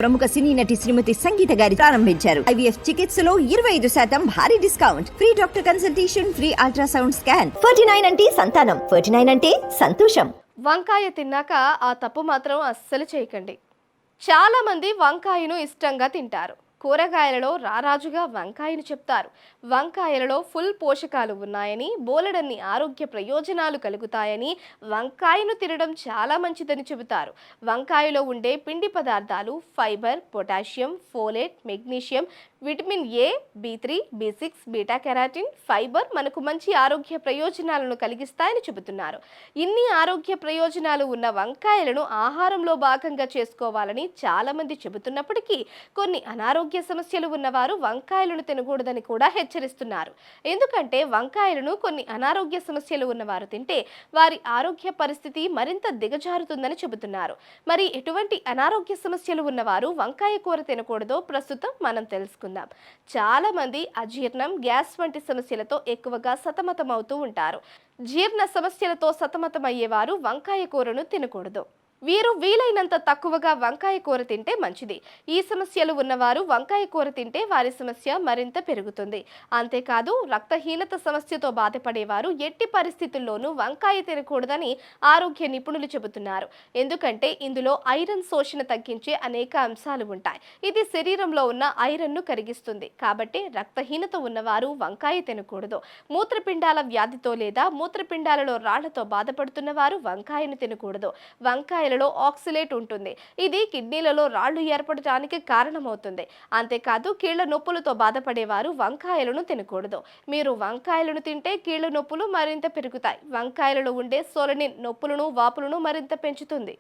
ప్రముఖ సినీ నటి శ్రీమతి సంగీత గారి ప్రారంభించారు. ఐవీఎఫ్ చికిత్సలో 25% భారీ discount, free doctor consultation, free ultrasound scan. 49 అంటే సంతానం, 49 అంటే సంతోషం. వంకాయ తిన్నాక ఆ తప్పు మాత్రం అస్సలు చేయకండి. చాలా మంది వంకాయను ఇష్టంగా తింటారు. కూరగాయలలో రారాజుగా వంకాయను చెప్తారు. వంకాయలలో ఫుల్ పోషకాలు ఉన్నాయని, బోలెడన్ని ఆరోగ్య ప్రయోజనాలు కలుగుతాయని, వంకాయను తినడం చాలా మంచిదని చెబుతారు. వంకాయలో ఉండే పిండి పదార్థాలు fibre, potassium, folate, magnesium, vitamin A, B3, B6, beta keratin, fibre మనకు మంచి ఆరోగ్య ప్రయోజనాలను కలిగిస్తాయని చెబుతున్నారు. ఇన్ని ఆరోగ్య ప్రయోజనాలు ఉన్న వంకాయలను ఆహారంలో భాగంగా చేసుకోవాలని చాలా మంది చెబుతున్నప్పటికీ కొన్ని అనారోగ్య సమస్యలు ఉన్నవారు వంకాయలను తినకూడదని కూడా హెచ్చరిస్తున్నారు. ఎందుకంటే వంకాయలను కొన్ని అనారోగ్య సమస్యలు ఉన్నవారు తింటే వారి ఆరోగ్య పరిస్థితి మరింత దిగజారుతుందని చెబుతున్నారు. మరి ఎటువంటి అనారోగ్య సమస్యలు ఉన్నవారు వంకాయ కూర తినకూడదో ప్రస్తుతం మనం తెలుసుకుందాం. చాలా మంది అజీర్ణం, గ్యాస్ వంటి సమస్యలతో ఎక్కువగా సతమతమవుతూ ఉంటారు. జీర్ణ సమస్యలతో సతమతమయ్యేవారు వంకాయ కూరను తినకూడదు. వీరు వీలైనంత తక్కువగా వంకాయ కూర తింటే మంచిది. ఈ సమస్యలు ఉన్నవారు వంకాయ కూర తింటే వారి సమస్య మరింత పెరుగుతుంది. అంతేకాదు రక్తహీనత సమస్యతో బాధపడేవారు ఎట్టి పరిస్థితుల్లోనూ వంకాయ తినకూడదని ఆరోగ్య నిపుణులు చెబుతున్నారు. ఎందుకంటే ఇందులో ఐరన్ శోషణ తగ్గించే అనేక అంశాలు ఉంటాయి. ఇది శరీరంలో ఉన్న ఐరన్ను కరిగిస్తుంది. కాబట్టి రక్తహీనత ఉన్నవారు వంకాయ తినకూడదు. మూత్రపిండాల వ్యాధితో లేదా మూత్రపిండాలలో రాళ్లతో బాధపడుతున్న వారు వంకాయను తినకూడదు. వంకాయ ఆక్సిలేట్ ఉంటుంది. ఇది కిడ్నీలలో రాళ్లు ఏర్పడటానికి కారణమవుతుంది. అంతేకాదు కీళ్ల నొప్పులతో బాధపడేవారు వంకాయలను తినకూడదు. మీరు వంకాయలను తింటే కీళ్ల నొప్పులు మరింత పెరుగుతాయి. వంకాయలలో ఉండే సోలనిన్ నొప్పులను, వాపులను మరింత పెంచుతుంది.